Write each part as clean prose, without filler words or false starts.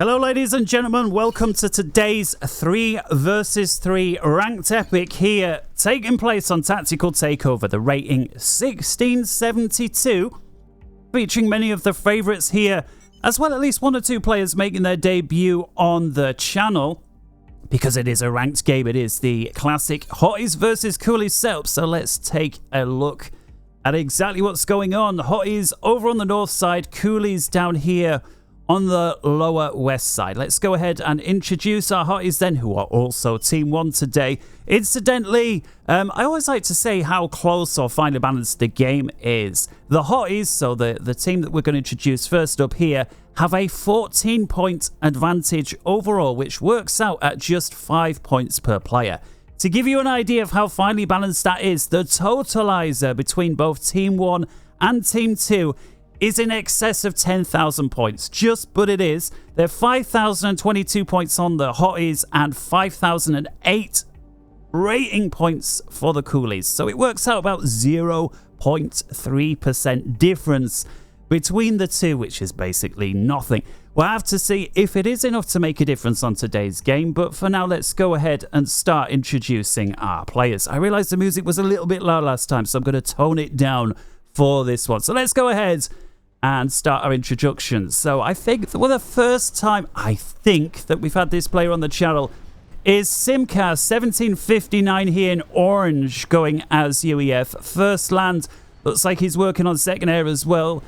Hello ladies and gentlemen, welcome to today's 3 versus 3 ranked epic here, taking place on Tactical Takeover, the rating 1672, featuring many of the favourites here, as well at least 1 or 2 players making their debut on the channel. Because it is a ranked game, it is the classic Hotties versus Coolies setup, so let's take a look at exactly what's going on. Hotties over on the north side, Coolies down here on the lower west side. Let's go ahead and introduce our Hotties then, who are also Team 1 today. Incidentally, I always like to say how close or finely balanced the game is. The Hotties, so the team that we're going to introduce first up here, have a 14-point advantage overall, which works out at just 5 points per player. To give you an idea of how finely balanced that is, the totalizer between both Team 1 and Team 2 is in excess of 10,000 points. But it is. There are 5,022 points on the Hotties and 5,008 rating points for the Coolies. So it works out about 0.3% difference between the two, which is basically nothing. We'll have to see if it is enough to make a difference on today's game, but for now, let's go ahead and start introducing our players. I realized the music was a little bit loud last time, so I'm going to tone it down for this one. So let's go ahead and start our introductions. So I think that for the first time, that we've had this player on the channel is naSimka, 1759 here in orange, going as UEF. First land, looks like he's working on second air as well.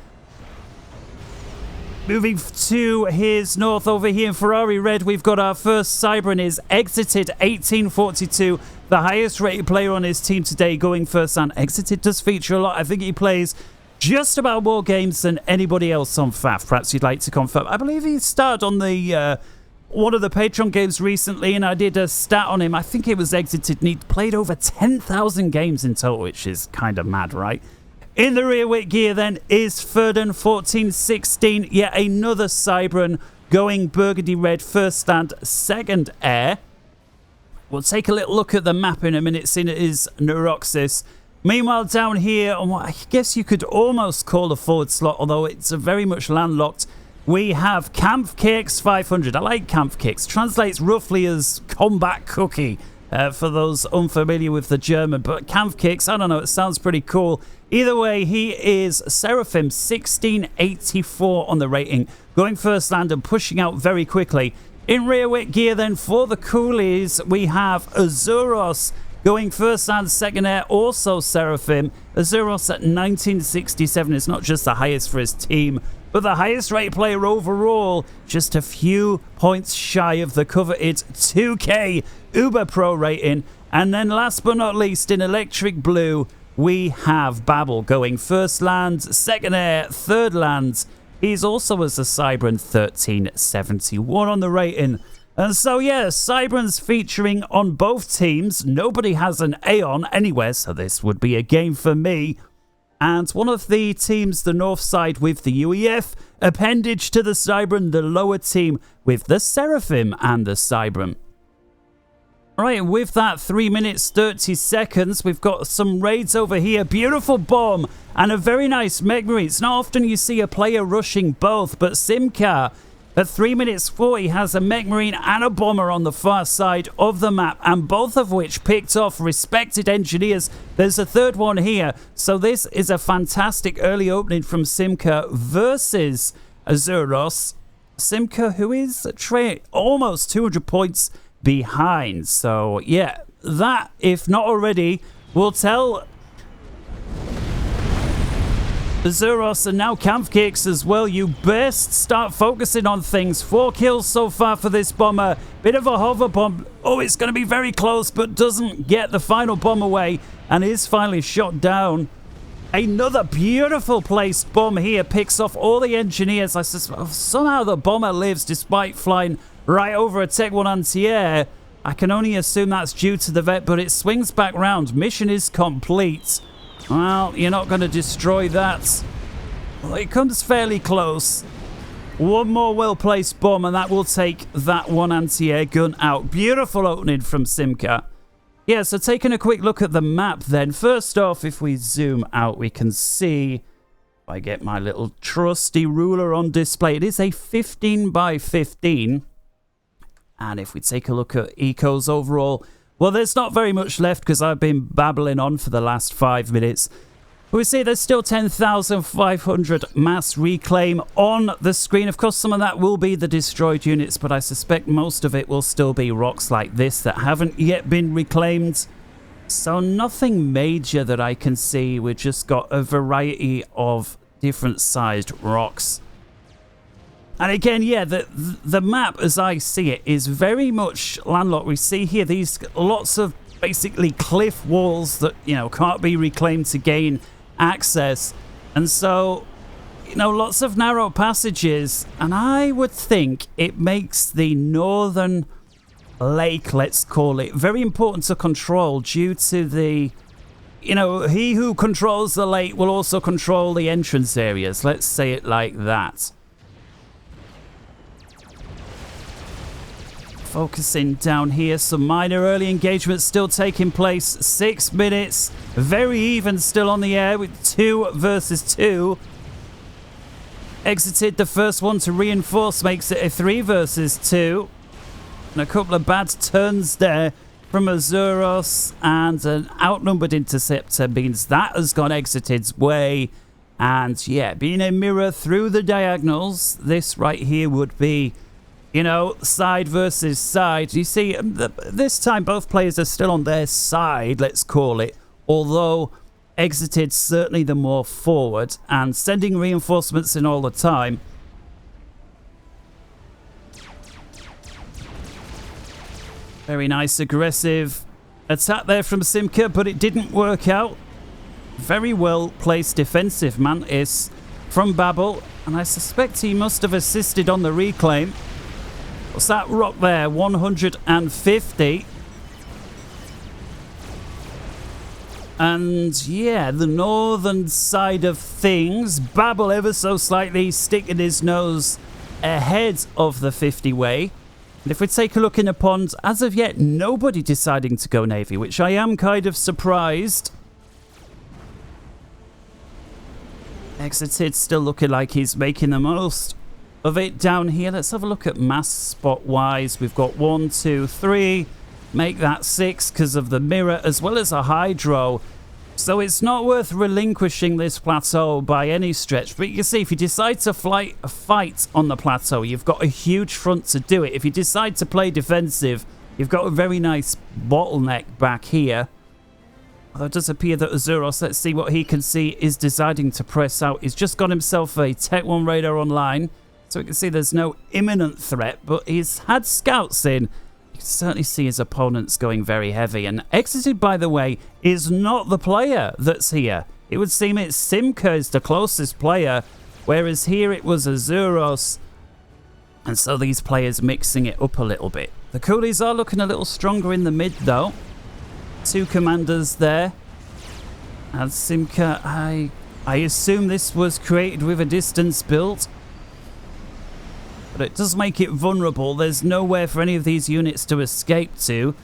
Moving to his north over here in Ferrari red, we've got our first Cybran is eXxited, 1842, the highest rated player on his team today, going first land. eXxited does feature a lot. I think he plays just about more games than anybody else on FAF. Perhaps you'd like to confirm. I believe he started on the one of the Patreon games recently, and I did a stat on him. I think it was eXxited, and he played over 10,000 games in total, which is kind of mad, right? In the rear wing gear then is Ferdn, 1416, yet another Cybran going burgundy red, first land, second air. We'll take a little look at the map in a minute, seeing it is Neuroxis. Meanwhile, down here on what I guess you could almost call a forward slot, although it's a very much landlocked, we have Kampfkeks 500. I like Kampfkeks. Translates roughly as combat cookie for those unfamiliar with the German. But Kampfkeks, I don't know, it sounds pretty cool. Either way, he is Seraphim, 1684 on the rating, going first land and pushing out very quickly. In rear wing gear then for the Coolies, we have Azuros, going first and second air, also Seraphim. Azuros at 1967 is not just the highest for his team, but the highest rated player overall, just a few points shy of the coveted 2K Uber Pro rating. And then last but not least, in electric blue, we have BabeI going first land, second air, third land. He's also as a Cybran, 1371 on the rating. And so, yeah, Cybrans featuring on both teams. Nobody has an Aeon anywhere, so this would be a game for me. And one of the teams, the north side with the UEF appendage to the Cybran, the lower team with the Seraphim and the Cybran. Right, with that 3 minutes 30 seconds, we've got some raids over here. Beautiful bomb and a very nice Megmarine. It's not often you see a player rushing both, but naSimka at 3 minutes 40 has a Megmarine and a bomber on the far side of the map, and both of which picked off respected engineers. There's a third one here, so this is a fantastic early opening from naSimka versus Azuros. naSimka, who is almost 200 points behind. So yeah, that, if not already, will tell Azuros and now Kampfkeks as well, you best start focusing on things. 4 kills so far for this bomber. Bit of a hover bomb. Oh, it's going to be very close, but doesn't get the final bomb away and is finally shot down. Another beautiful placed bomb here picks off all the engineers. Somehow the bomber lives despite flying right over a Tech 1 anti-air. I can only assume that's due to the vet, but it swings back round. Mission is complete. Well, you're not going to destroy that. Well, it comes fairly close. One more well-placed bomb, and that will take that one anti-air gun out. Beautiful opening from naSimka. Yeah, so taking a quick look at the map then. First off, if we zoom out, we can see I get my little trusty ruler on display. It is a 15 by 15. And if we take a look at ecos overall, well, there's not very much left because I've been babbling on for the last 5 minutes. We see there's still 10,500 mass reclaim on the screen. Of course, some of that will be the destroyed units, but I suspect most of it will still be rocks like this that haven't yet been reclaimed. So nothing major that I can see. We've just got a variety of different sized rocks. And again, yeah, the map as I see it is very much landlocked. We see here these lots of basically cliff walls that, you know, can't be reclaimed to gain access. And so, you know, lots of narrow passages. And I would think it makes the northern lake, let's call it, very important to control due to the, you know, he who controls the lake will also control the entrance areas. Let's say it like that. Focusing down here, some minor early engagements still taking place. 6 minutes, very even still on the air with 2 versus 2. eXxited, the first one to reinforce, makes it a 3 versus 2. And a couple of bad turns there from Azuros, and an outnumbered interceptor means that has gone eXxited's way. And yeah, being a mirror through the diagonals, this right here would be, you know, side versus side. You see, this time both players are still on their side, let's call it. Although eXxited's certainly the more forward and sending reinforcements in all the time. Very nice aggressive attack there from Simka, but it didn't work out. Very well placed defensive Mantis from BabeI, and I suspect he must have assisted on the reclaim. What's that rock there? 150. And yeah, the northern side of things, BabeI ever so slightly sticking his nose ahead of the 50 way. And if we take a look in the pond, as of yet, nobody deciding to go Navy, which I am kind of surprised. eXxited still looking like he's making the most of it down here. Let's have a look at mass spot wise. We've got 1, 2, 3. Make that 6 because of the mirror, as well as a hydro. So it's not worth relinquishing this plateau by any stretch. But you can see if you decide to fight on the plateau, you've got a huge front to do it. If you decide to play defensive, you've got a very nice bottleneck back here. Although it does appear that Azuros, let's see what he can see, is deciding to press out. He's just got himself a Tech 1 radar online. So we can see there's no imminent threat, but he's had scouts in. You can certainly see his opponents going very heavy. And eXxited, by the way, is not the player that's here. It would seem it's Simka is the closest player, whereas here it was Azuros. And so these players mixing it up a little bit. The coolies are looking a little stronger in the mid, though. 2 commanders there. And Simka, I assume this was created with a distance build. But it does make it vulnerable. There's nowhere for any of these units to escape to.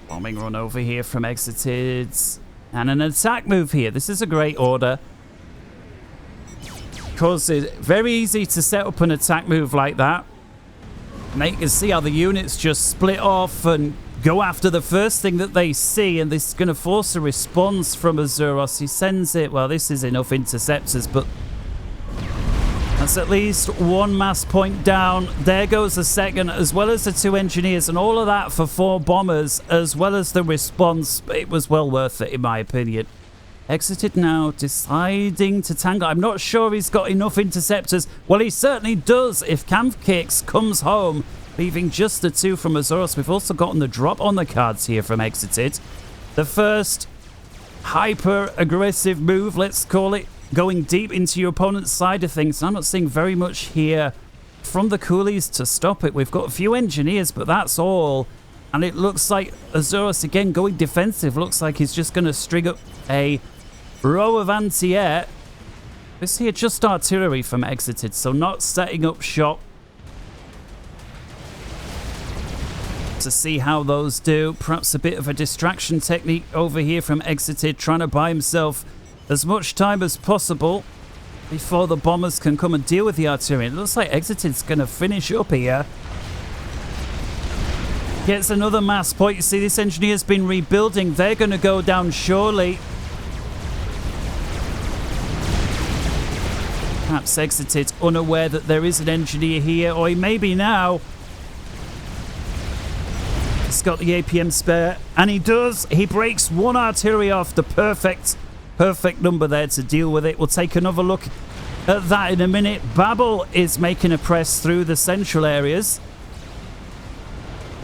Bombing run over here from eXxited. And an attack move here. This is a great order. Because it's very easy to set up an attack move like that. And you can see how the units just split off and go after the first thing that they see, and this is going to force a response from Azuros. He sends it. Well, this is enough interceptors, but that's at least 1 mass point down. There goes the second, as well as the 2 engineers, and all of that for 4 bombers, as well as the response. It was well worth it, in my opinion. eXxited now deciding to tangle. I'm not sure he's got enough interceptors. Well, he certainly does if Camp Kicks comes home, leaving just the 2 from Azuros. We've also gotten the drop on the cards here from eXxited. The first hyper-aggressive move, let's call it, going deep into your opponent's side of things. I'm not seeing very much here from the coolies to stop it. We've got a few engineers, but that's all. And it looks like Azuros, again, going defensive. Looks like he's just going to string up a row of anti-air. This here just artillery from eXxited, so not setting up shop. to see how those do. Perhaps a bit of a distraction technique over here from eXxited, trying to buy himself as much time as possible before the bombers can come and deal with the artillery. It looks like eXxited's going to finish up here. Gets another mass point. You see, this engineer's been rebuilding. They're going to go down surely. Perhaps eXxited unaware that there is an engineer here, or he may be now. He's got the APM spare, and he does. He breaks one artillery off, the perfect number there to deal with it. We'll take another look at that in a minute. BabeI is making a press through the central areas.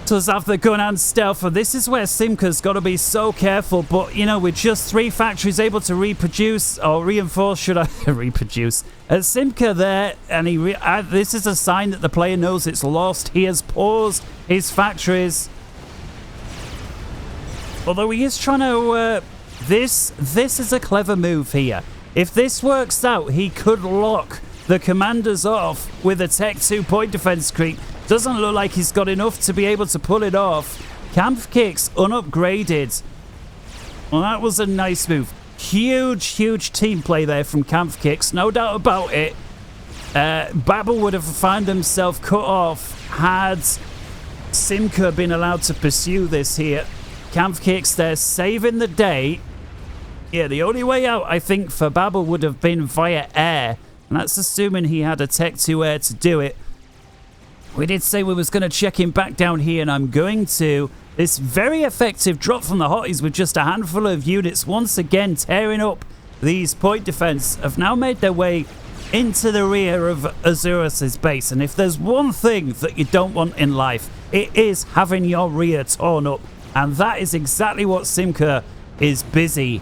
Does have the gun and stealth, and this is where Simka's got to be so careful. But you know, with just 3 factories able to reproduce or reinforce, should I reproduce? Simka there, and this is a sign that the player knows it's lost. He has paused his factories, although he is trying to. This is a clever move here. If this works out, he could lock the commanders off with a Tech 2 point defense creep. Doesn't look like he's got enough to be able to pull it off. Camp kicks unupgraded. Well, that was a nice move. Huge team play there from Camp kicks, no doubt about it. BabeI would have found himself cut off had Simka been allowed to pursue this here. Camp kicks there, saving the day. Yeah, the only way out, I think, for BabeI would have been via air. And that's assuming he had a Tech 2 air to do it. We did say we was going to check him back down here, and I'm going to. This very effective drop from the Hotties with just a handful of units once again tearing up these point defense have now made their way into the rear of Azuros' base. And if there's one thing that you don't want in life, it is having your rear torn up. And that is exactly what Simka is busy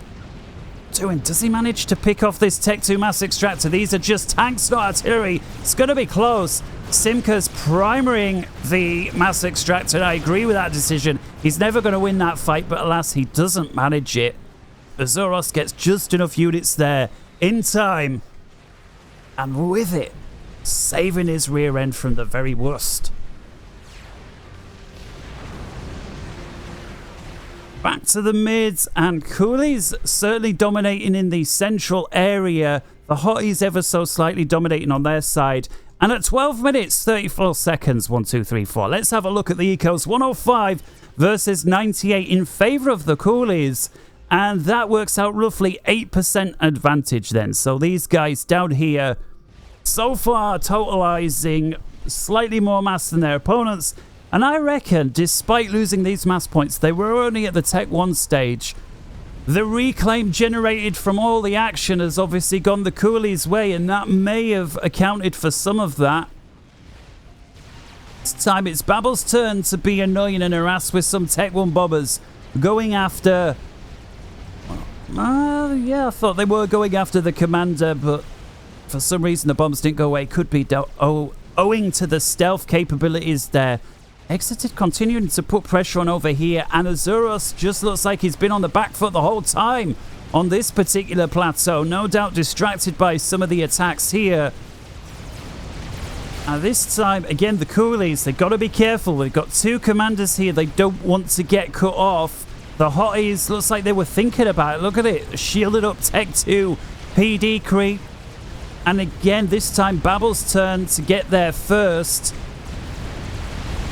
doing. Does he manage to pick off this Tech 2 mass extractor? These are just tanks, not artillery. It's going to be close. Simka's primarying the mass extractor. I agree with that decision. He's never going to win that fight, but alas, he doesn't manage it. Azuros gets just enough units there in time. And with it, saving his rear end from the very worst. Back to the mids, and Coolies certainly dominating in the central area. The Hotties ever so slightly dominating on their side. And at 12 minutes, 34 seconds, 1, 2, 3, 4. Let's have a look at the ecos. 105 versus 98 in favor of the Coolies. And that works out roughly 8% advantage then. So these guys down here, so far totalizing slightly more mass than their opponents. And I reckon, despite losing these mass points, they were only at the Tech 1 stage. The reclaim generated from all the action has obviously gone the Coolies' way, and that may have accounted for some of that. This time it's BabeI's turn to be annoying and harass with some Tech 1 bombers going after... yeah, I thought they were going after the commander, but for some reason the bombs didn't go away. Could be owing to the stealth capabilities there. eXxited continuing to put pressure on over here, and Azuros just looks like he's been on the back foot the whole time on this particular plateau. No doubt distracted by some of the attacks here. And this time, again, the Coolies, they've got to be careful. They've got 2 commanders here. They don't want to get cut off. The Hotties, looks like they were thinking about it. Look at it. Shielded up Tech 2 PD creep. And again, this time, BabeI's turn to get there first.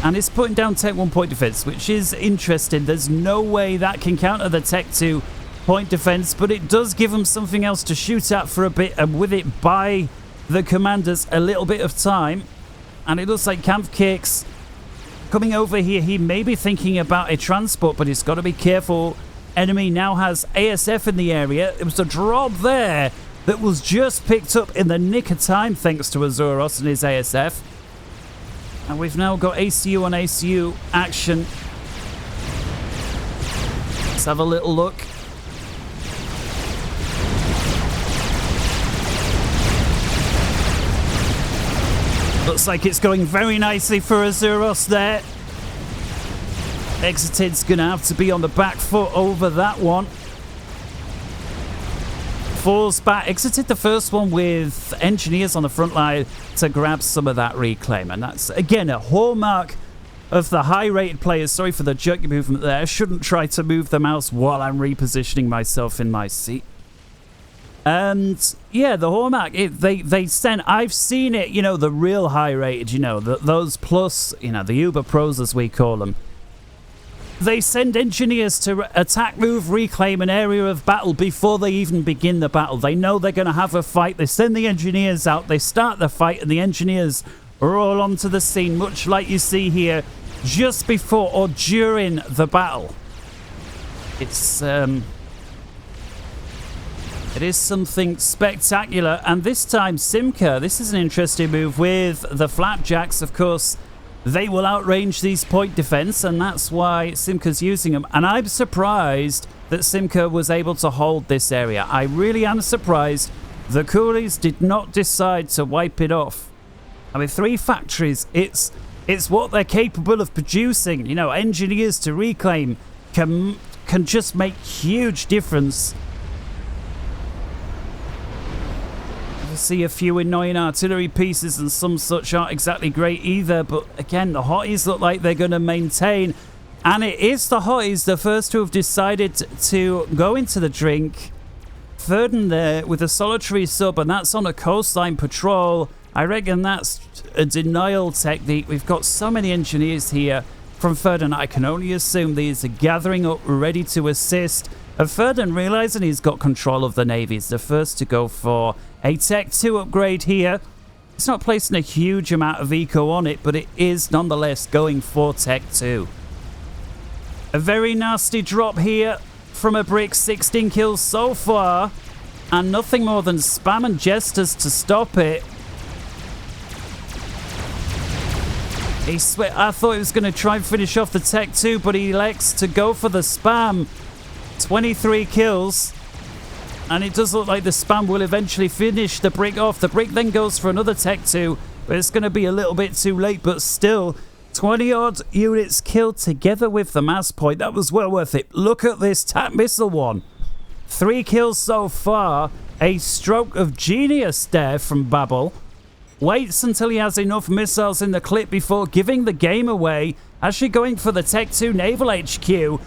And it's putting down Tech 1 point defense, which is interesting. There's no way that can counter the Tech 2 point defense, but it does give them something else to shoot at for a bit, and with it buy the commanders a little bit of time. And it looks like Camp Kicks coming over here. He may be thinking about a transport, but he's got to be careful. Enemy now has ASF in the area. It was a drop there that was just picked up in the nick of time thanks to Azuros and his ASF. And we've now got ACU on ACU action. Let's have a little look. Looks like it's going very nicely for Azuros there. eXxited's going to have to be on the back foot over that one. Falls back. eXxited the first one with engineers on the front line to grab some of that reclaim. And that's, again, a hallmark of the high-rated players. Sorry for the jerky movement there. I shouldn't try to move the mouse while I'm repositioning myself in my seat. And yeah, the Hormak, they send, I've seen it, you know, the real high-rated, you know, those plus, you know, the Uber Pros as we call them. They send engineers to attack, move, reclaim an area of battle before they even begin the battle. They know they're going to have a fight. They send the engineers out. They start the fight, and the engineers roll onto the scene, much like you see here, just before or during the battle. It's it is something spectacular. And this time, Simka, this is an interesting move with the Flapjacks, of course. They will outrange these point defense, and that's why Simka's using them. And I'm surprised that Simka was able to hold this area. I really am surprised the Coolies did not decide to wipe it off. I mean, 3 factories, it's what they're capable of producing. You know, engineers to reclaim can just make huge difference. See a few annoying artillery pieces, and some such aren't exactly great either, but again, the Hotties look like they're going to maintain, and it is the Hotties, the first to have decided to go into the drink. Ferdn there with a solitary sub, and that's on a coastline patrol. I reckon that's a denial technique. We've got so many engineers here from Ferdn. I can only assume these are gathering up, ready to assist. And Ferdn, realizing he's got control of the Navy, is the first to go for a Tech 2 upgrade here. It's not placing a huge amount of eco on it, but it is nonetheless going for Tech 2. A very nasty drop here from a brick. 16 kills so far, and nothing more than spam and jesters to stop it. I thought he was going to try and finish off the Tech 2, but he elects to go for the spam. 23 kills. And it does look like the spam will eventually finish the brick off. The brick then goes for another Tech 2, but it's going to be a little bit too late. But still, 20-odd units killed together with the mass point. That was well worth it. Look at this TAC missile one. 3 kills so far. A stroke of genius there from BabeI. Waits until he has enough missiles in the clip before giving the game away. Actually going for the Tech 2 Naval HQ.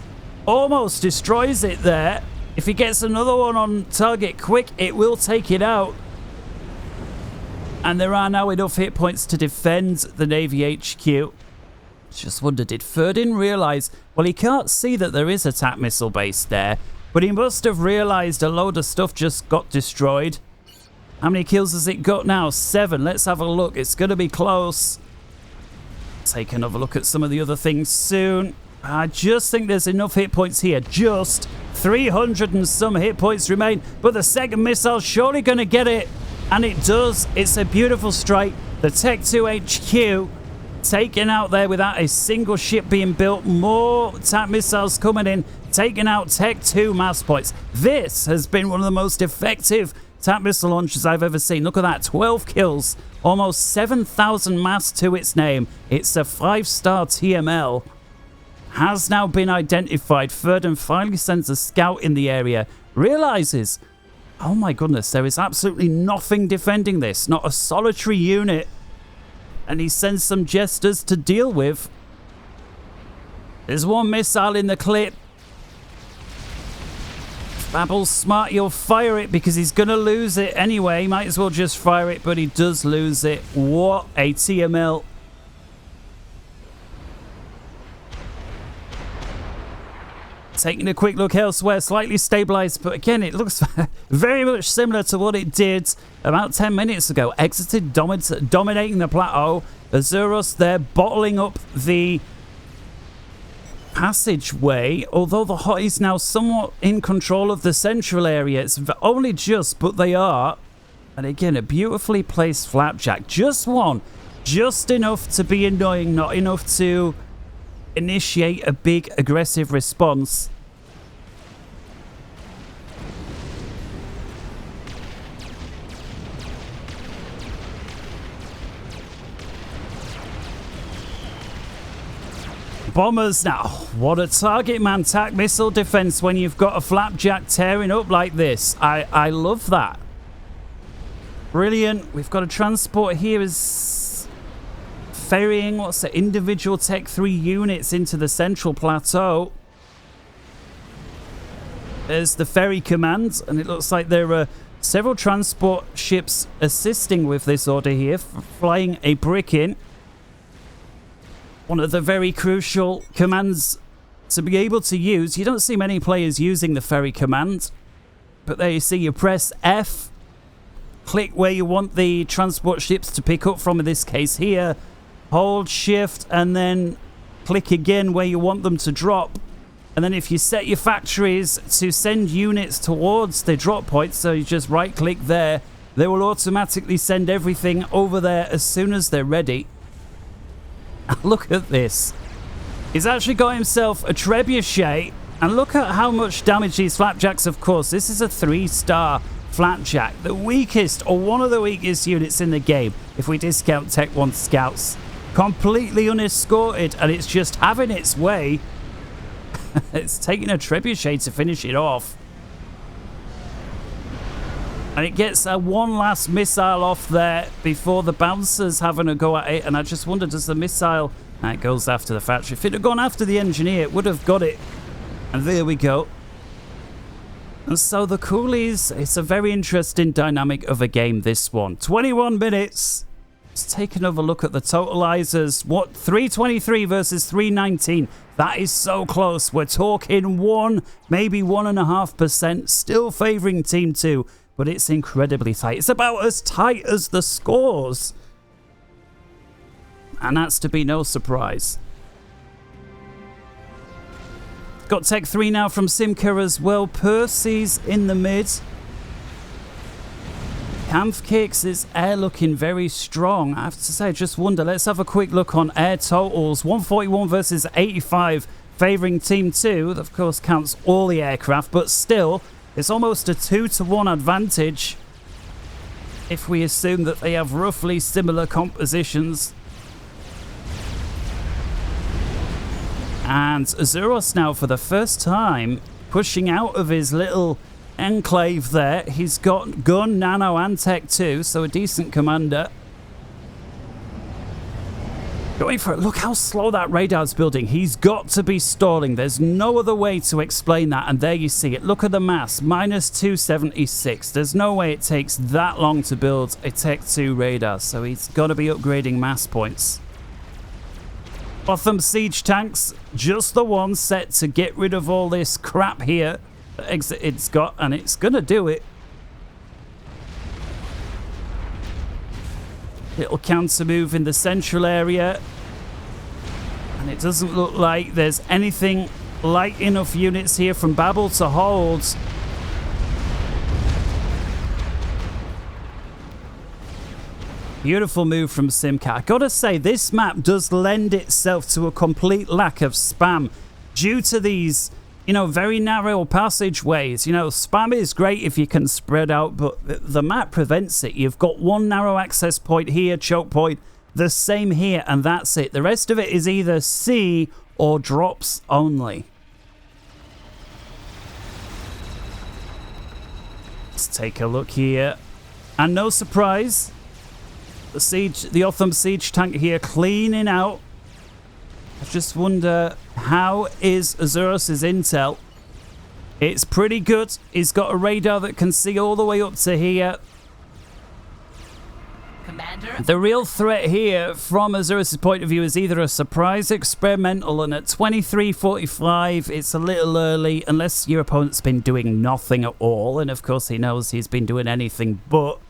Almost destroys it there. If he gets another one on target quick, it will take it out. And there are now enough hit points to defend the Navy HQ. Just wonder, did Ferdin realize? Well, he can't see that there is a TAC missile base there, but he must have realized a load of stuff just got destroyed. How many kills has it got now? 7. Let's have a look. It's going to be close. Take another look at some of the other things soon. I just think there's enough hit points here. Just 300 and some hit points remain. But the second missile's surely going to get it. And it does. It's a beautiful strike. The Tech 2 HQ taken out there without a single ship being built. More TAC missiles coming in. Taking out Tech 2 mass points. This has been one of the most effective TAC missile launches I've ever seen. Look at that. 12 kills. Almost 7,000 mass to its name. It's a 5-star TML. Has now been identified. Ferdin finally sends a scout in the area. Realizes, oh my goodness, there is absolutely nothing defending this. Not a solitary unit. And he sends some jesters to deal with. There's one missile in the clip. BabeI's smart, he'll fire it because he's going to lose it anyway. Might as well just fire it, but he does lose it. What a TML. Taking a quick look elsewhere, slightly stabilized, but again, it looks very much similar to what it did about 10 minutes ago. eXxited dominating the plateau. Azuros there bottling up the passageway, although the Hotties now somewhat in control of the central area. It's only just, but they are. And again, a beautifully placed Flapjack. Just one. Just enough to be annoying, not enough to initiate a big aggressive response. Bombers now. What a target man TAC missile defense when you've got a Flapjack tearing up like this. I love that. Brilliant. We've got a transport here. Is ferrying, what's the individual Tech 3 units into the central plateau. There's the ferry command, and it looks like there are several transport ships assisting with this order here, flying a brick in. One of the very crucial commands to be able to use. You don't see many players using the ferry command, but there you see, you press F, click where you want the transport ships to pick up from, in this case here, hold shift, and then click again where you want them to drop. And then if you set your factories to send units towards the drop point, so you just right click there, they will automatically send everything over there as soon as they're ready. Look at this. He's actually got himself a trebuchet, and look at how much damage these flapjacks, of course. This is a 3-star flapjack, the weakest or one of the weakest units in the game if we discount Tech 1 scouts. Completely unescorted, and it's just having its way. It's taking a trebuchet to finish it off. And it gets a one last missile off there before the bouncers having a go at it. And I just wonder, does the missile... It goes after the factory. If it had gone after the engineer, it would have got it. And there we go. And so the coolies, it's a very interesting dynamic of a game, this one. 21 minutes. Let's take another look at the totalizers. What, 323 versus 319. That is so close. We're talking 1, maybe 1.5%. Still favoring Team 2, but it's incredibly tight. It's about as tight as the scores. And that's to be no surprise. Got Tech 3 now from Simka as well. Percy's in the mid. Kampfkicks is air looking very strong. I have to say, I just wonder. Let's have a quick look on air totals. 141 versus 85, favoring Team 2. That, of course, counts all the aircraft, but still, it's almost a 2-to-1 advantage if we assume that they have roughly similar compositions. And Azuros now, for the first time, pushing out of his little enclave there. He's got gun, nano, and tech 2, so a decent commander. Going for it. Look how slow that radar's building. He's got to be stalling. There's no other way to explain that. And there you see it. Look at the mass. Minus 276. There's no way it takes that long to build a tech 2 radar, so he's got to be upgrading mass points. Botham siege tanks, just the one set to get rid of all this crap here that eXxited's got, and it's gonna do it. Little counter move in the central area, and it doesn't look like there's anything light enough units here from Babel to hold. Beautiful move from Simka. I gotta say, this map does lend itself to a complete lack of spam due to these, very narrow passageways. Spam is great if you can spread out, but the map prevents it. You've got one narrow access point here, choke point, the same here, and that's it. The rest of it is either C or drops only. Let's take a look here. And no surprise, the Otham siege tank here cleaning out. I just wonder, how is Azuros' intel? It's pretty good. He's got a radar that can see all the way up to here. Commander? The real threat here, from Azuros' point of view, is either a surprise experimental, and at 23:45, it's a little early, unless your opponent's been doing nothing at all, and of course he knows he's been doing anything but.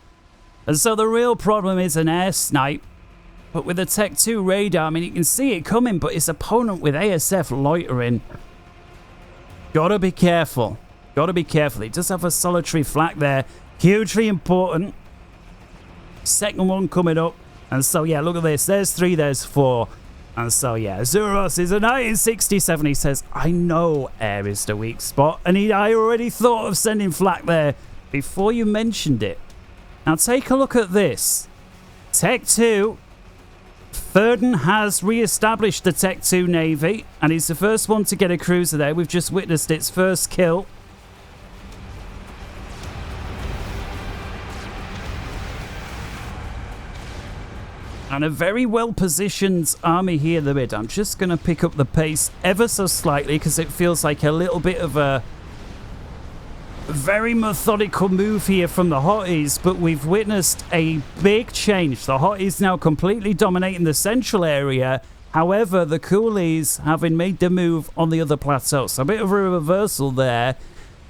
And so the real problem is an air snipe. But with the Tech 2 radar, you can see it coming, but his opponent with ASF loitering. Gotta be careful. Gotta be careful. He does have a solitary flak there. Hugely important. Second one coming up. And so, yeah, look at this. There's 3, there's 4. And so, yeah, Azuros is a 1967. He says, I know air is the weak spot. And I already thought of sending flak there before you mentioned it. Now, take a look at this. Tech 2. Ferdn has re-established the Tech 2 Navy, and he's the first one to get a cruiser there. We've just witnessed its first kill. And a very well-positioned army here in the mid. I'm just going to pick up the pace ever so slightly because it feels like a little bit of a very methodical move here from the Hotties, but we've witnessed a big change. The Hotties now completely dominating the central area. However, the Coolies having made the move on the other plateau. So a bit of a reversal there.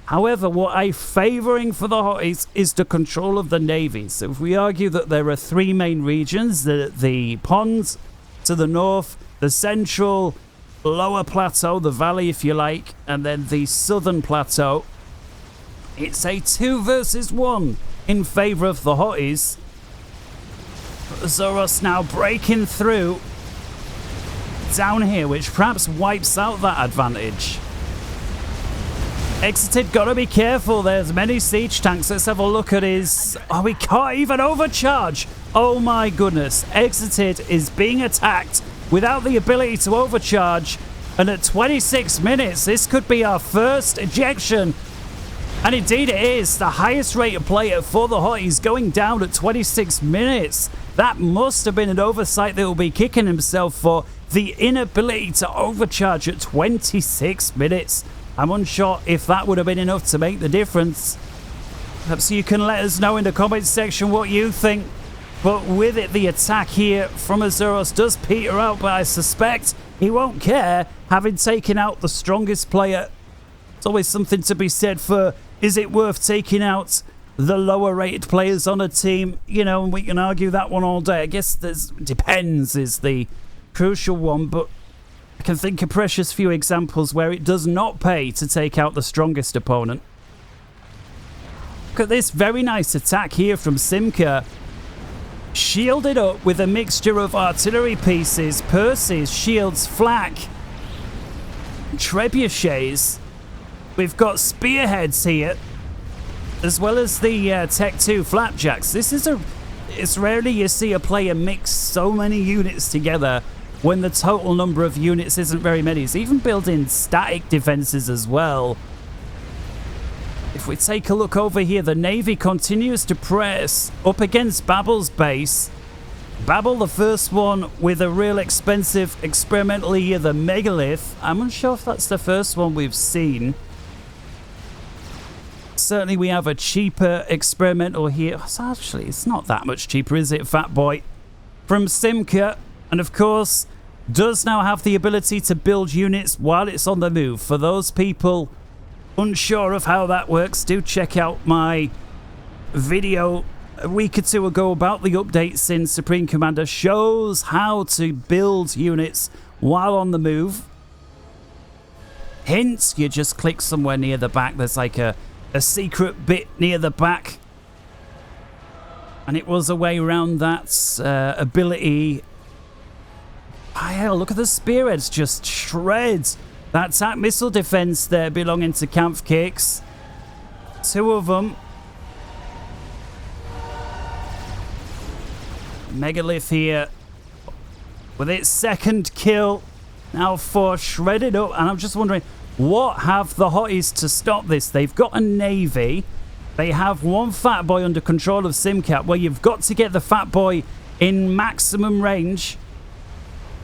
However, what I'm favouring for the Hotties is the control of the Navy. So if we argue that there are three main regions, the ponds to the north, the central lower plateau, the valley if you like, and then the southern plateau, it's a 2 versus 1 in favour of the Hotties. Azuros now breaking through down here, which perhaps wipes out that advantage. eXxited, gotta be careful. There's many siege tanks. Let's have a look at his... Oh, we can't even overcharge. Oh my goodness. eXxited is being attacked without the ability to overcharge. And at 26 minutes, this could be our first ejection. And indeed it is. The highest rated player for the Hotties going down at 26 minutes. That must have been an oversight that will be kicking himself for the inability to overcharge at 26 minutes. I'm unsure if that would have been enough to make the difference. Perhaps you can let us know in the comments section what you think. But with it, the attack here from Azuros does peter out, but I suspect he won't care, having taken out the strongest player. It's always something to be said for, is it worth taking out the lower rated players on a team? You know, and we can argue that one all day. I guess there's depends is the crucial one, but I can think of precious few examples where it does not pay to take out the strongest opponent. Look at this very nice attack here from Simka. Shielded up with a mixture of artillery pieces, purses, shields, flak, trebuchets. We've got spearheads here, as well as the Tech 2 flapjacks. It's rarely you see a player mix so many units together when the total number of units isn't very many. It's even building static defenses as well. If we take a look over here, the Navy continues to press up against Babel's base. Babel, the first one with a real expensive experimental here, the Megalith. I'm unsure if that's the first one we've seen. Certainly we have a cheaper experimental here. Actually, it's not that much cheaper, is it, Fat Boy? From Simka, and of course, does now have the ability to build units while it's on the move. For those people unsure of how that works, do check out my video a week or two ago about the updates in Supreme Commander. Shows how to build units while on the move. Hint, you just click somewhere near the back. There's like a secret bit near the back. And it was a way around that ability. Oh, hell, look at the spearheads just shreds. That attack missile defense there belonging to Kampfkicks. 2 of them. Megalith here with its second kill. Now 4 shredded up. And I'm just wondering, what have the Hotties to stop this? They've got a Navy. They have one Fat Boy under control of Simcat. Well, you've got to get the Fat Boy in maximum range.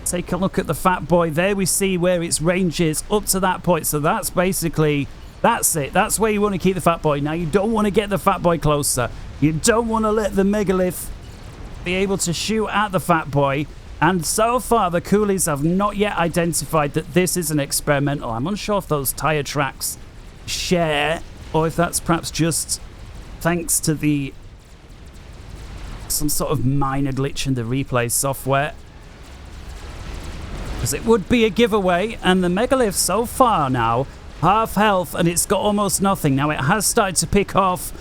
Take a look at the Fat Boy. There we see where its range is up to that point. So that's basically, that's it. That's where you want to keep the Fat Boy. Now, you don't want to get the Fat Boy closer. You don't want to let the Megalith be able to shoot at the Fat Boy. And so far, the Coolies have not yet identified that this is an experimental. I'm unsure if those tire tracks share, or if that's perhaps just thanks to the some sort of minor glitch in the replay software. Because it would be a giveaway, and the Megalith so far now, half health, and it's got almost nothing. Now, it has started to pick off.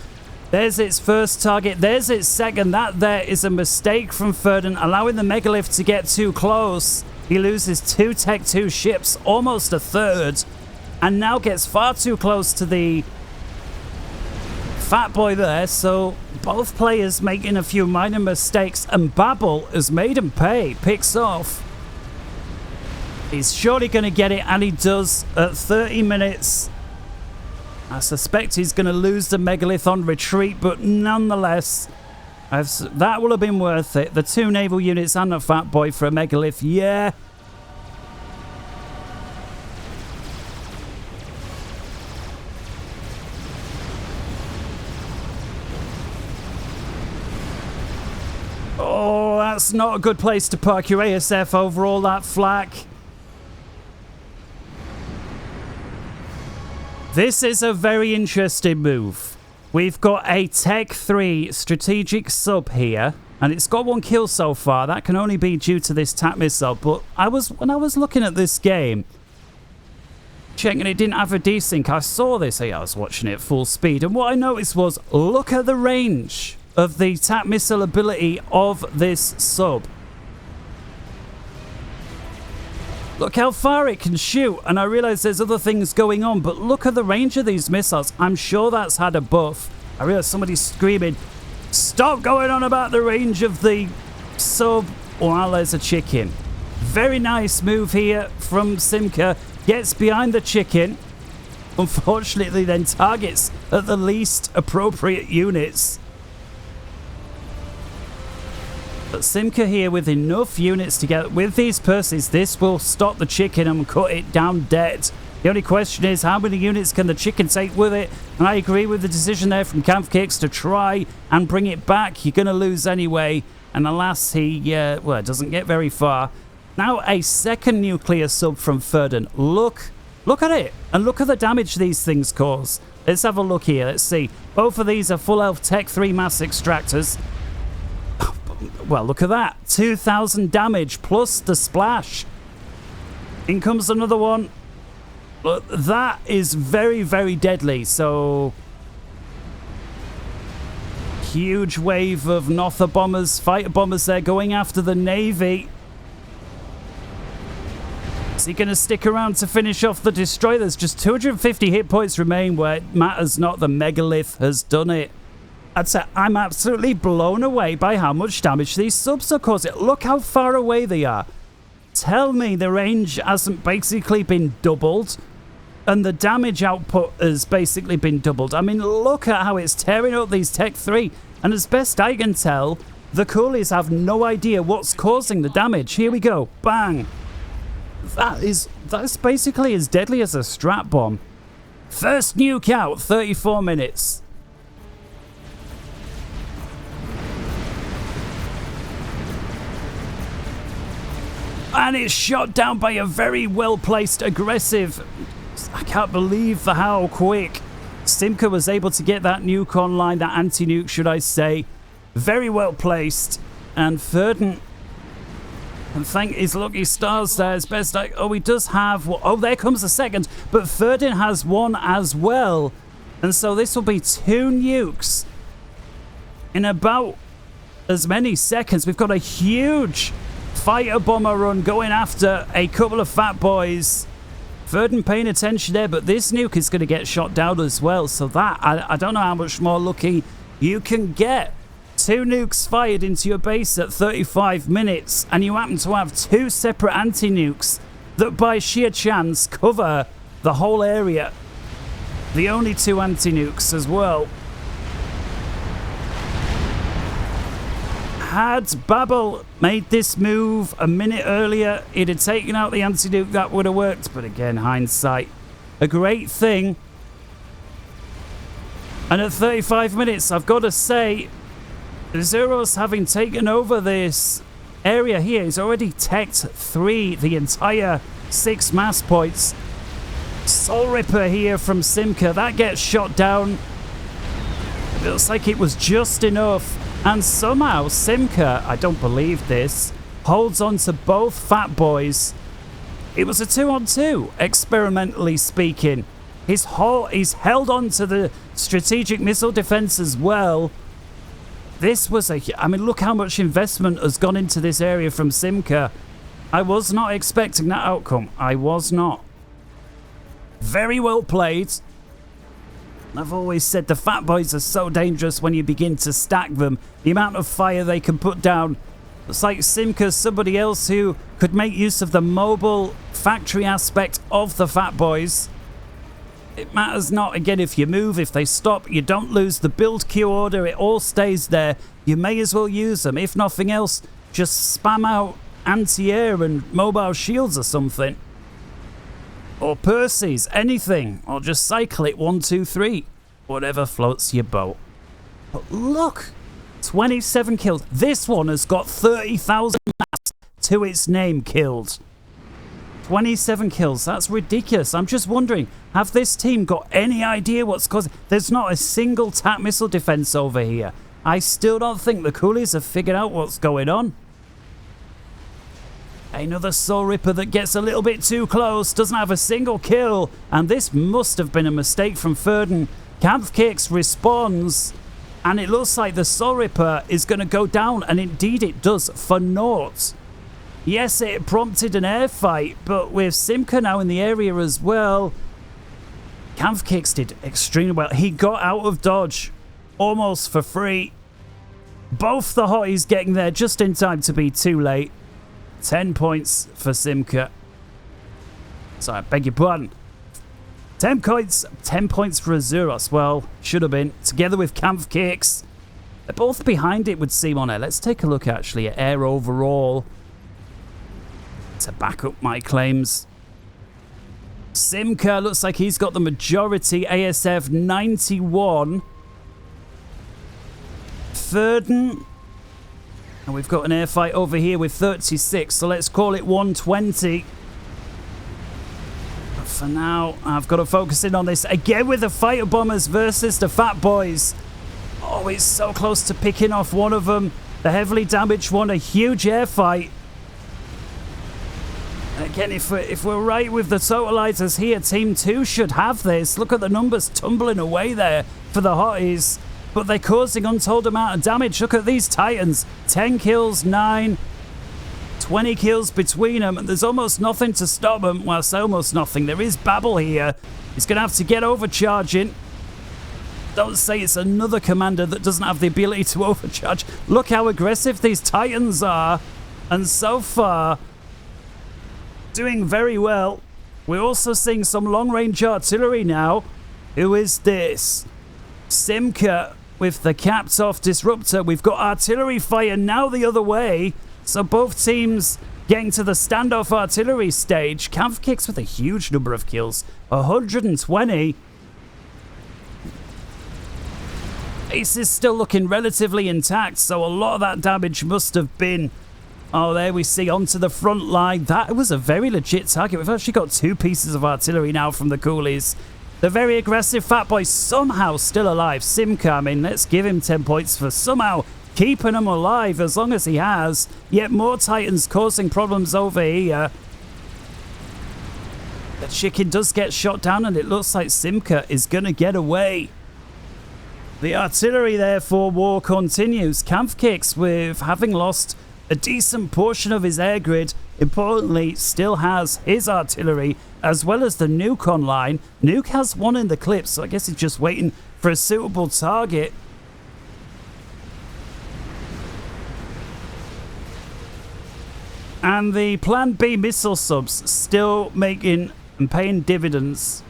There's its first target. There's its second. That there is a mistake from Ferdn, allowing the Megalith to get too close. He loses 2 Tech 2 ships, almost a third, and now gets far too close to the Fat Boy there. So both players making a few minor mistakes, and Babel has made him pay. Picks off. He's surely going to get it, and he does at 30 minutes. I suspect he's going to lose the Megalith on retreat, but nonetheless, That will have been worth it. The 2 naval units and a Fat Boy for a megalith. Yeah. Oh, that's not a good place to park your ASF over all that flak. This is a very interesting move. We've got a Tech 3 strategic sub here, and it's got 1 kill so far. That can only be due to this TAC missile, but when I was looking at this game, checking it didn't have a desync, I saw this. I was watching it full speed, and what I noticed was, look at the range of the TAC missile ability of this sub. Look how far it can shoot, and I realize there's other things going on, but look at the range of these missiles. I'm sure that's had a buff. I realize somebody's screaming, stop going on about the range of the sub while there's a chicken. Very nice move here from Simka. Gets behind the chicken. Unfortunately, then targets at the least appropriate units. But Simka here with enough units to get with these purses, this will stop the chicken and cut it down dead. The only question is, how many units can the chicken take with it? And I agree with the decision there from Kampfkicks to try and bring it back. You're going to lose anyway. And alas, he doesn't get very far. Now a second nuclear sub from Ferdn. Look at it. And look at the damage these things cause. Let's have a look here. Let's see. Both of these are full health Tech 3 mass extractors. Well, look at that. 2,000 damage plus the splash. In comes another one. Look, that is very, very deadly. So, huge wave of Notha bombers, fighter bombers there going after the Navy. Is he going to stick around to finish off the destroyer? There's just 250 hit points remain where it matters not. The megalith has done it. I'd say I'm absolutely blown away by how much damage these subs are causing. Look how far away they are. Tell me the range hasn't basically been doubled and the damage output has basically been doubled. I mean, look at how it's tearing up these Tech 3. And as best I can tell, the coolies have no idea what's causing the damage. Here we go. Bang. That's basically as deadly as a strat bomb. First nuke out, 34 minutes. And it's shot down by a very well-placed aggressive. I can't believe how quick Simka was able to get that nuke online, that anti-nuke, should I say. Very well placed. And Ferdn, and thank his lucky stars there, as best I... Oh, he does have... Oh, there comes the second. But Ferdn has one as well. And so this will be 2 nukes in about as many seconds. We've got a huge fighter bomber run going after a couple of fat boys. Ferdn paying attention there, but this nuke is going to get shot down as well. So that, I don't know how much more lucky you can get. 2 nukes fired into your base at 35 minutes, and you happen to have 2 separate anti-nukes that by sheer chance cover the whole area. The only 2 anti-nukes as well. Had BabeI made this move a minute earlier, it had taken out the anti-nuke, that would have worked. But again, hindsight, a great thing. And at 35 minutes, I've got to say, Azuros, having taken over this area here, is already teched 3, the entire 6 mass points. Soul Ripper here from Simka, that gets shot down. It looks like it was just enough. And somehow Simka, I don't believe this, holds on to both fat boys. It was a 2-on-2, experimentally speaking. He's held on to the strategic missile defense as well. This was I mean, look how much investment has gone into this area from Simka. I was not expecting that outcome. I was not. Very well played. I've always said the fat boys are so dangerous when you begin to stack them. The amount of fire they can put down. It's like Simka's somebody else who could make use of the mobile factory aspect of the fat boys. It matters not, again, if you move, if they stop, you don't lose the build queue order, it all stays there. You may as well use them. If nothing else, just spam out anti-air and mobile shields or something. Or Percy's, anything. Or just cycle it 1, 2, 3. Whatever floats your boat. But look, 27 kills. This one has got 30,000 maps to its name killed. 27 kills, that's ridiculous. I'm just wondering, have this team got any idea what's causing? There's not a single TAC missile defense over here. I still don't think the coolies have figured out what's going on. Another Soul Ripper that gets a little bit too close, doesn't have a single kill, and this must have been a mistake from Ferdn. Camp Kicks responds, and it looks like the Soul Ripper is going to go down, and indeed it does, for naught. Yes, it prompted an air fight, but with Simka now in the area as well, Camp Kicks did extremely well. He got out of dodge almost for free. Both the hotties getting there just in time to be too late. 10 points for Simka. Sorry, I beg your pardon. 10 points for Azuros. Well, should have been. Together with Camp Kicks. They're both behind it, would seem, on air. Let's take a look, actually, at air overall. To back up my claims. Simka looks like he's got the majority. ASF 91. Ferdn. And we've got an air fight over here with 36. So let's call it 120. But for now, I've got to focus in on this. Again with the fighter bombers versus the fat boys. Oh, it's so close to picking off one of them. The heavily damaged one. A huge air fight. Again, if we're right with the totalizers here, Team 2 should have this. Look at the numbers tumbling away there for the hotties. But they're causing untold amount of damage. Look at these Titans. 10 kills, 9. 20 kills between them. And there's almost nothing to stop them. Well, it's almost nothing. There is Babel here. He's going to have to get overcharging. Don't say it's another commander that doesn't have the ability to overcharge. Look how aggressive these Titans are. And so far, doing very well. We're also seeing some long-range artillery now. Who is this? Simka with the capped-off disruptor. We've got artillery fire now the other way. So both teams getting to the standoff artillery stage. Camp Kicks with a huge number of kills. 120. Ace is still looking relatively intact, so a lot of that damage must have been... Oh, there we see onto the front line. That was a very legit target. We've actually got 2 pieces of artillery now from the coolies. The very aggressive fat boy somehow still alive. Simka, I mean, let's give him 10 points for somehow keeping him alive as long as he has. Yet more Titans causing problems over here. The chicken does get shot down and it looks like Simka is going to get away. The artillery, therefore, war continues. Camp Kicks, with having lost a decent portion of his air grid, importantly, still has his artillery as well as the nuke online. Nuke has one in the clip, so I guess he's just waiting for a suitable target. And the Plan B missile subs still making and paying dividends.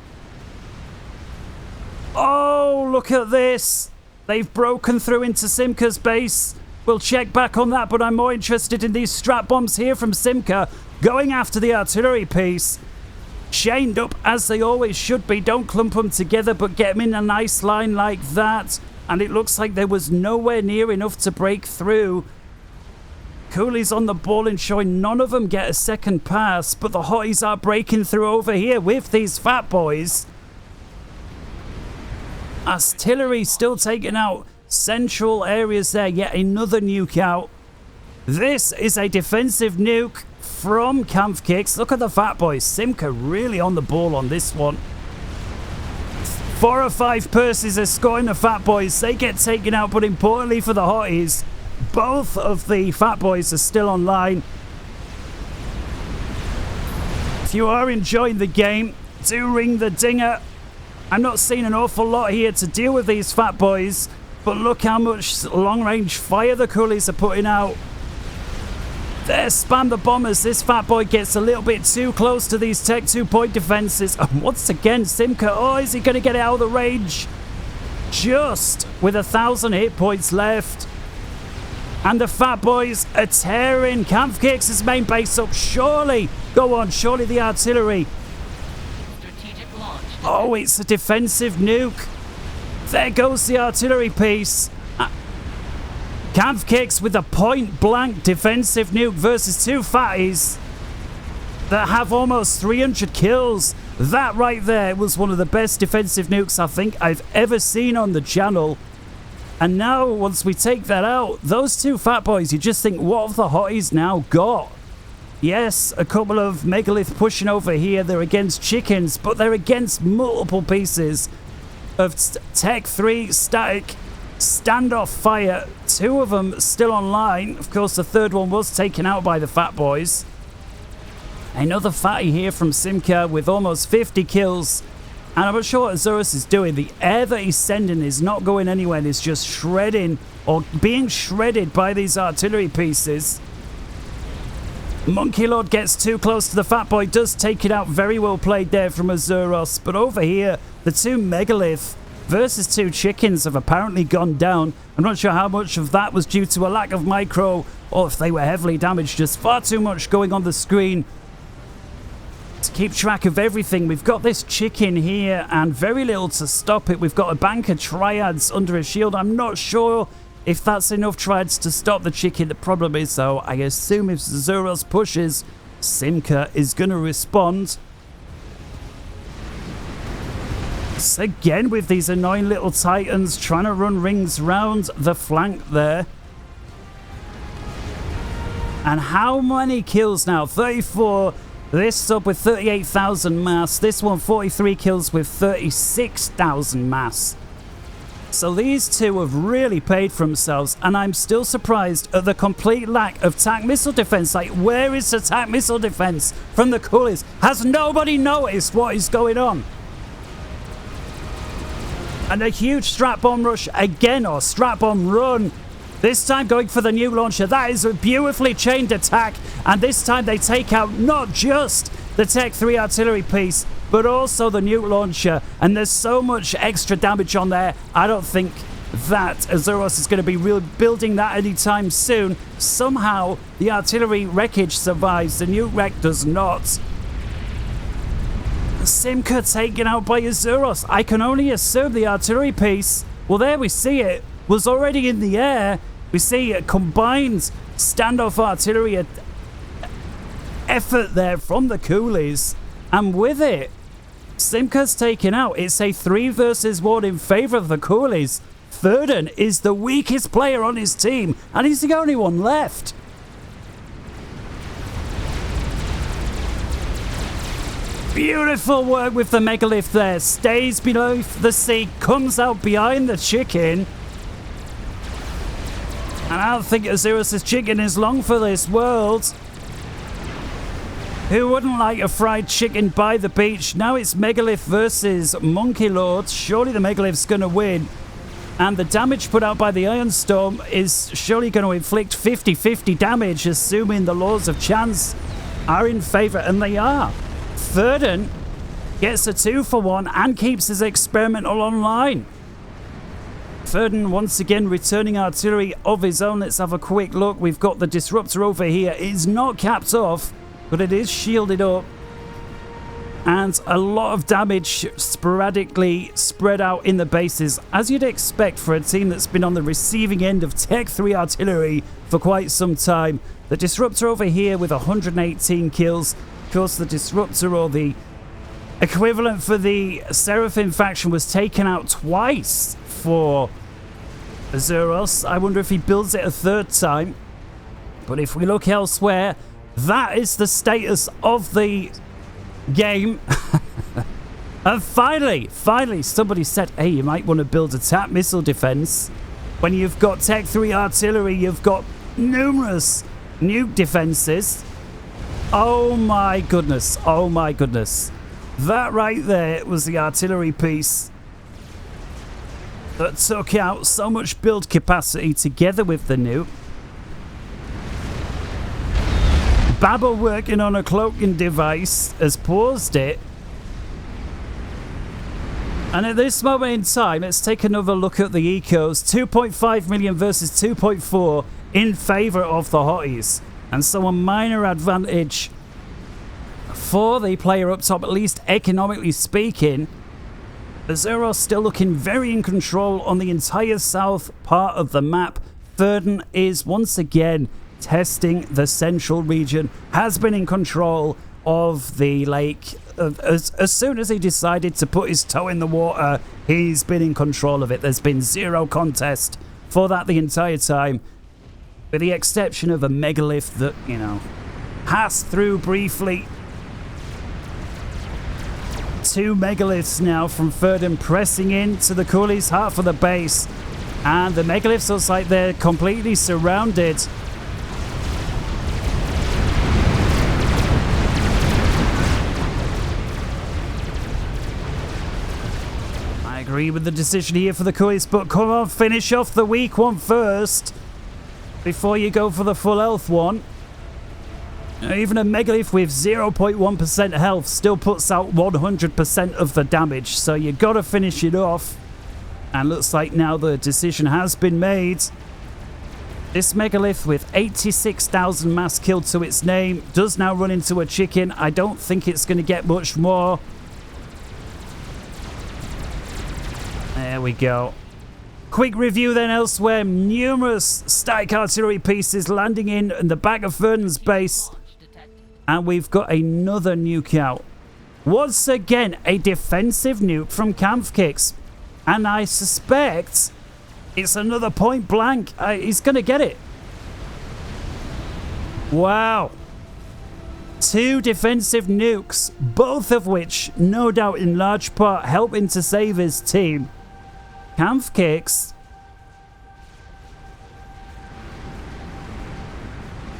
Oh, look at this. They've broken through into Simka's base. We'll check back on that, but I'm more interested in these strap bombs here from Simka going after the artillery piece. Chained up as they always should be. Don't clump them together, but get them in a nice line like that. And it looks like there was nowhere near enough to break through. Coolies on the ball and showing none of them get a second pass, but the hotties are breaking through over here with these fat boys. Artillery still taking out central areas there. Yet another nuke out. This is a defensive nuke from Camp Kicks. Look at the fat boys. Simka really on the ball on this one. 4 or 5 Percies are scoring the fat boys. They get taken out, but importantly for the hotties, both of the fat boys are still online. If you are enjoying the game, do ring the dinger. I'm not seeing an awful lot here to deal with these fat boys, but look how much long-range fire the coolies are putting out. There, spam the bombers. This fat boy gets a little bit too close to these Tech 2-point defenses. And once again, Simka, oh, is he going to get it out of the range? Just with 1,000 hit points left. And the fat boys are tearing Camp Kicks his main base up. Surely, go on, surely the artillery. Oh, it's a defensive nuke. There goes the artillery piece. Camp Kicks with a point-blank defensive nuke versus two fatties that have almost 300 kills. That right there was one of the best defensive nukes I think I've ever seen on the channel. And now, once we take that out, those two fat boys, you just think, what have the hotties now got? Yes, a couple of megalith pushing over here. They're against chickens, but they're against multiple pieces of Tech 3 static standoff fire. Two of them still online. Of course, the third one was taken out by the fat boys. Another fatty here from Simka with almost 50 kills. And I'm not sure what Azuros is doing. The air that he's sending is not going anywhere. It's just shredding or being shredded by these artillery pieces. Monkey Lord gets too close to the fat boy. Does take it out. Very well played there from Azuros. But over here, the two megalith versus two chickens have apparently gone down. I'm not sure how much of that was due to a lack of micro or if they were heavily damaged. Just far too much going on the screen to keep track of everything. We've got this chicken here and very little to stop it. We've got a bank of triads under a shield. I'm not sure if that's enough triads to stop the chicken. The problem is, though, I assume if Azuros pushes, Simka is going to respond. Again with these annoying little titans trying to run rings round the flank there. And how many kills now? 34. This sub with 38,000 mass. This one 43 kills with 36,000 mass. So these two have really paid for themselves, and I'm still surprised at the complete lack of TAC missile defense. Like, where is the TAC missile defense from the coolies? Has nobody noticed what is going on? And a huge strap bomb rush again, or strap bomb run. This time going for the nuke launcher. That is a beautifully chained attack. And this time they take out not just the Tech 3 artillery piece, but also the nuke launcher. And there's so much extra damage on there. I don't think that Azuros is going to be building that anytime soon. Somehow the artillery wreckage survives. The nuke wreck does not. Simka taken out by Azuros. I can only assume the artillery piece, well, there we see it, was already in the air. We see a combined standoff artillery effort there from the coolies. And with it, Simka's taken out. It's a 3 versus 1 in favor of the coolies. Ferdn is the weakest player on his team, and he's the only one left. Beautiful work with the megalith there. Stays beneath the sea, comes out behind the chicken. And I don't think Azuros' chicken is long for this world. Who wouldn't like a fried chicken by the beach? Now it's megalith versus Monkey Lord. Surely the megalith's going to win. And the damage put out by the Iron Storm is surely going to inflict 50-50 damage, assuming the laws of chance are in favor, and they are. Ferdn gets a 2-for-1 and keeps his experimental online. Ferdn once again returning artillery of his own. Let's have a quick look. We've got the disruptor over here. It is not capped off, but it is shielded up. And a lot of damage sporadically spread out in the bases, as you'd expect for a team that's been on the receiving end of Tech 3 artillery for quite some time. The disruptor over here with 118 kills. Of course, the disruptor, or the equivalent for the Seraphim faction, was taken out twice for Azuros. I wonder if he builds it a third time. But if we look elsewhere, that is the status of the game. And finally, somebody said, hey, you might want to build a TAC missile defense. When you've got Tech 3 artillery, you've got numerous nuke defenses. Oh my goodness. Oh my goodness. That right there was the artillery piece that took out so much build capacity together with the nuke. BabeI working on a cloaking device has paused it. And at this moment in time, let's take another look at the ecos. 2.5 million versus 2.4 in favor of the hotties. And so a minor advantage for the player up top, at least economically speaking. Azuros still looking very in control on the entire south part of the map. Ferdn is once again testing the central region, has been in control of the lake. As soon as he decided to put his toe in the water, he's been in control of it. There's been zero contest for that the entire time, with the exception of a megalith that, you know, passed through briefly. 2 megaliths now from Ferdn pressing into the coolies, half of the base, and the megaliths looks like they're completely surrounded. I agree with the decision here for the coolies, but come on, finish off the weak one first before you go for the full health one. Even a megalith with 0.1% health still puts out 100% of the damage, so you got to finish it off. And looks like now the decision has been made. This megalith with 86,000 mass killed to its name does now run into a chicken. I don't think it's going to get much more. There we go. Quick review then elsewhere. Numerous static artillery pieces landing in the back of Ferdn's base. And we've got another nuke out. Once again, a defensive nuke from Kampfkicks. And I suspect it's another point blank. He's going to get it. Wow. 2 defensive nukes, both of which, no doubt in large part, helping to save his team. Kampfkicks.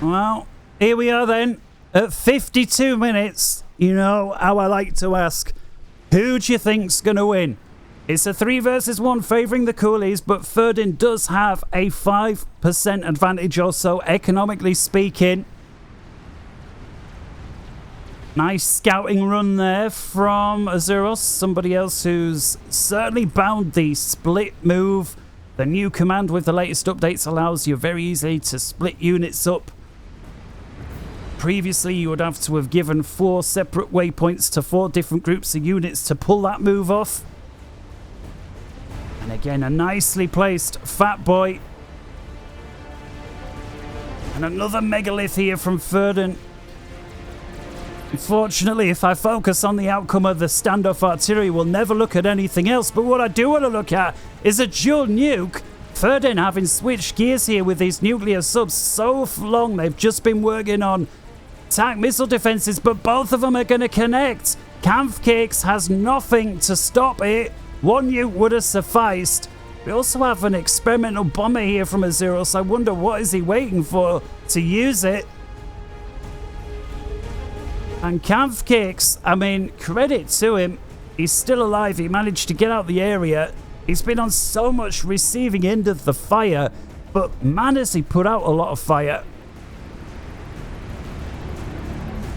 Well, here we are then. At 52 minutes, you know how I like to ask, who do you think's going to win? It's a 3 versus 1 favouring the coolies, but Ferdn does have a 5% advantage or so, economically speaking. Nice scouting run there from Azuros, somebody else who's certainly bound the split move. The new command with the latest updates allows you very easily to split units up. Previously, you would have to have given 4 separate waypoints to 4 different groups of units to pull that move off. And again, a nicely placed Fat Boy. And another megalith here from Ferdn. Unfortunately, if I focus on the outcome of the standoff artillery, we'll never look at anything else. But what I do want to look at is a dual nuke. Ferdn having switched gears here with these nuclear subs so long. They've just been working on attack missile defenses, but both of them are going to connect. Kampfkicks has nothing to stop it. 1 nuke would have sufficed. We also have an experimental bomber here from Azuros. I wonder what is he waiting for to use it. And Kampfkicks, I mean, credit to him. He's still alive. He managed to get out the area. He's been on so much receiving end of the fire, but man, has he put out a lot of fire.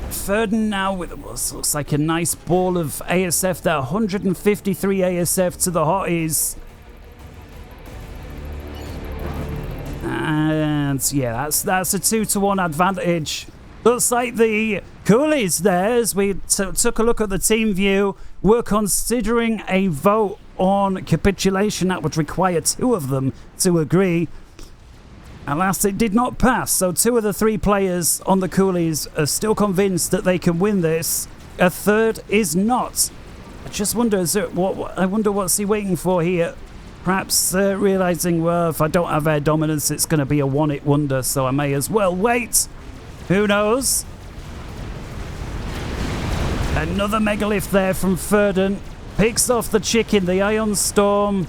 Ferdn now with what looks like a nice ball of ASF there. 153 ASF to the hotties. And yeah, that's a 2-to-1 advantage. Looks like the coolies there, as we took a look at the team view, were considering a vote on capitulation. That would require 2 of them to agree. Alas, it did not pass, so 2 of the 3 players on the coolies are still convinced that they can win this. A third is not. I just wonder, I wonder what's he waiting for here? Perhaps realizing, well, if I don't have air dominance, it's going to be a one-hit wonder, so I may as well wait. Who knows? Another megalith there from Ferdn. Picks off the chicken, the Ion Storm.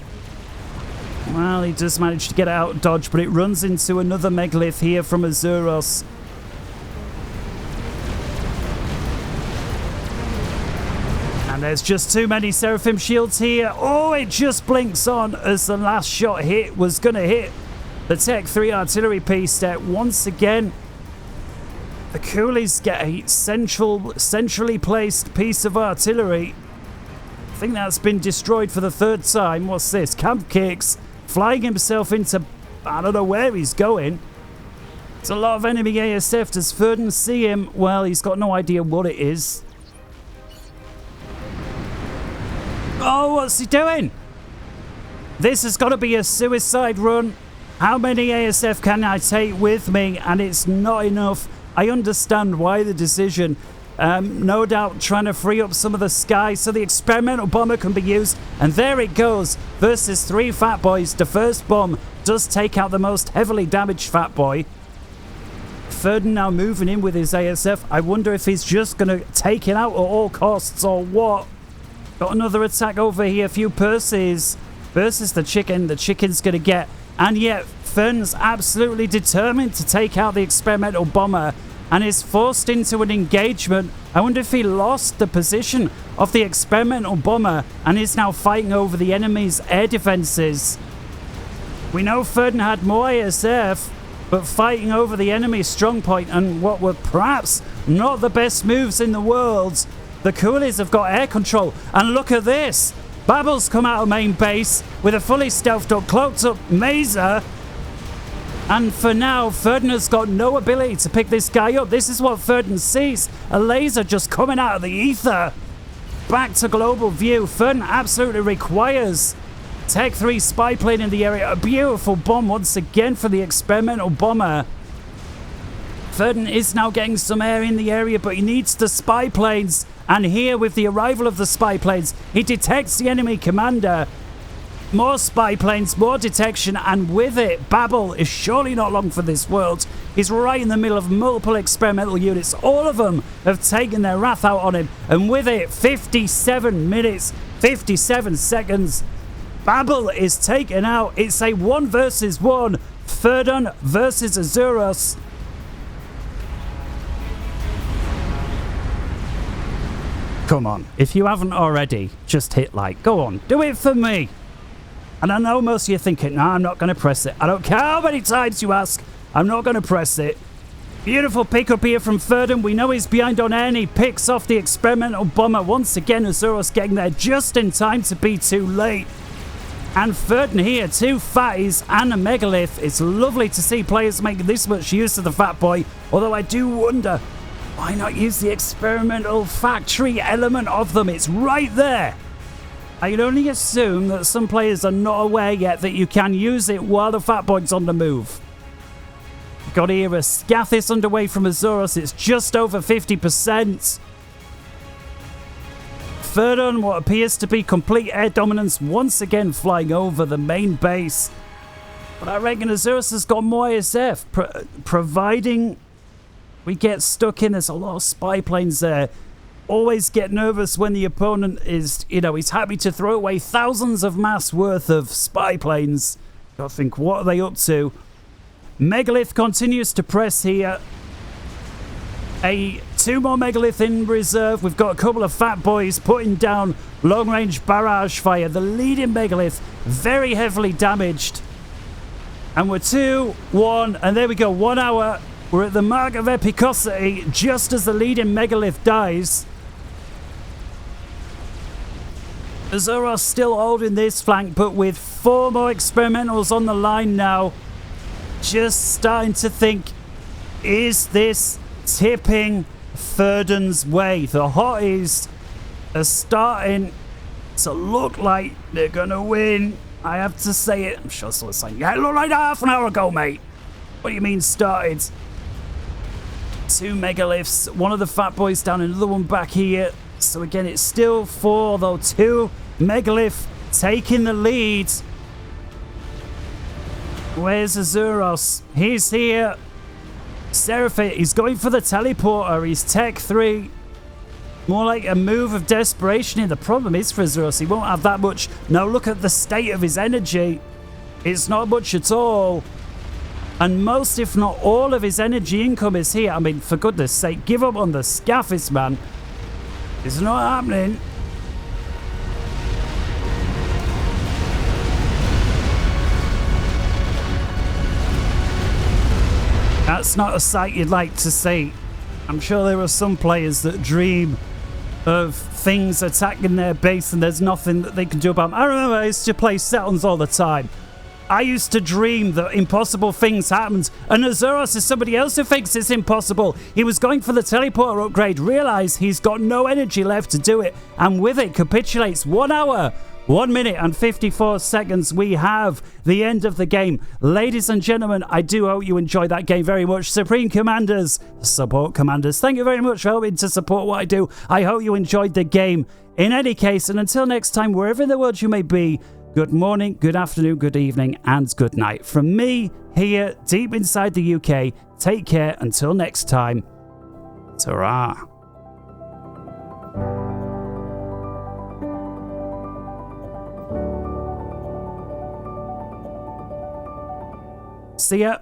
Well, he just managed to get out dodge, but it runs into another megalith here from Azuros. And there's just too many Seraphim shields here. Oh, it just blinks on as the last shot hit was going to hit the Tech 3 artillery piece there once again. The coolies get a centrally placed piece of artillery. I think that's been destroyed for the third time. What's this? Camp kicks, flying himself into... I don't know where he's going. It's a lot of enemy ASF. Does Ferdn see him? Well, he's got no idea what it is. Oh, what's he doing? This has got to be a suicide run. How many ASF can I take with me? And it's not enough. I understand why the decision. No doubt trying to free up some of the sky so the experimental bomber can be used. And there it goes. Versus 3 Fat Boys. The first bomb does take out the most heavily damaged Fat Boy. Ferdn now moving in with his ASF. I wonder if he's just going to take it out at all costs or what. Got another attack over here. A few purses versus the chicken. The chicken's going to get... And yet, Ferdn's absolutely determined to take out the experimental bomber and is forced into an engagement. I wonder if he lost the position of the experimental bomber and is now fighting over the enemy's air defenses. We know Ferdn had more ASF, but fighting over the enemy's strong point and what were perhaps not the best moves in the world. The coolies have got air control, and look at this. Babel's come out of main base with a fully stealthed up, cloaked up Mazer. And for now, Ferdn has got no ability to pick this guy up. This is what Ferdn sees. A laser just coming out of the ether. Back to global view. Ferdn absolutely requires Tech 3 spy plane in the area. A beautiful bomb once again for the experimental bomber. Ferdn is now getting some air in the area, but he needs the spy planes. And here, with the arrival of the spy planes, he detects the enemy commander. More spy planes, more detection, and with it, Babel is surely not long for this world. He's right in the middle of multiple experimental units. All of them have taken their wrath out on him. And with it, 57 minutes, 57 seconds. Babel is taken out. It's a 1 versus 1. Ferdn versus Azuros. Come on, if you haven't already, just hit like. Go on, do it for me. And I know most of you are thinking, no, I'm not going to press it. I don't care how many times you ask, I'm not going to press it. Beautiful pick up here from Ferdn. We know he's behind on air and he picks off the experimental bomber. Once again, Azuros getting there just in time to be too late. And Ferdn here, 2 fatties and a megalith. It's lovely to see players make this much use of the Fat Boy. Although I do wonder, why not use the experimental factory element of them? It's right there. I can only assume that some players are not aware yet that you can use it while the Fat Boy's on the move. Got here a Scathis underway from Azuros. It's just over 50%. Ferdn, what appears to be complete air dominance, once again flying over the main base. But I reckon Azuros has got more ASF, providing we get stuck in. There's a lot of spy planes there. Always get nervous when the opponent is, he's happy to throw away thousands of mass worth of spy planes. Gotta think, what are they up to? Megalith continues to press here. 2 more Megalith in reserve. We've got a couple of Fat Boys putting down long-range barrage fire. The leading Megalith very heavily damaged. And we're 2-1, and there we go, 1 hour. We're at the mark of epicosity just as the leading Megalith dies. Azuros still holding this flank, but with 4 more experimentals on the line now. Just starting to think, is this tipping Ferdn's way? The hotties are starting to look like they're going to win. I have to say it. I'm sure someone's saying, yeah, it looked like half an hour ago, mate. What do you mean started? 2 megaliths, one of the Fat Boys down, another one back here. So again, it's still 4, though 2 megalith taking the lead. Where's Azuros? He's here. Seraphit, he's going for the teleporter. He's Tech 3. More like a move of desperation here. The problem is for Azuros, he won't have that much. Now look at the state of his energy. It's not much at all. And most, if not all, of his energy income is here. I mean, for goodness sake, give up on the Scathis, man. It's not happening. That's not a sight you'd like to see. I'm sure there are some players that dream of things attacking their base and there's nothing that they can do about them. I remember I used to play Settons all the time. I used to dream that impossible things happened, and Azuros is somebody else who thinks it's impossible. He was going for the teleporter upgrade, realized he's got no energy left to do it, and with it capitulates. 1 hour, 1 minute and 54 seconds. We have the end of the game. Ladies and gentlemen, I do hope you enjoyed that game very much. Supreme Commanders, Support Commanders, thank you very much for helping to support what I do. I hope you enjoyed the game. In any case, and until next time, wherever in the world you may be, good morning, good afternoon, good evening, and good night. From me, here, deep inside the UK, take care until next time. Ta-ra. See ya.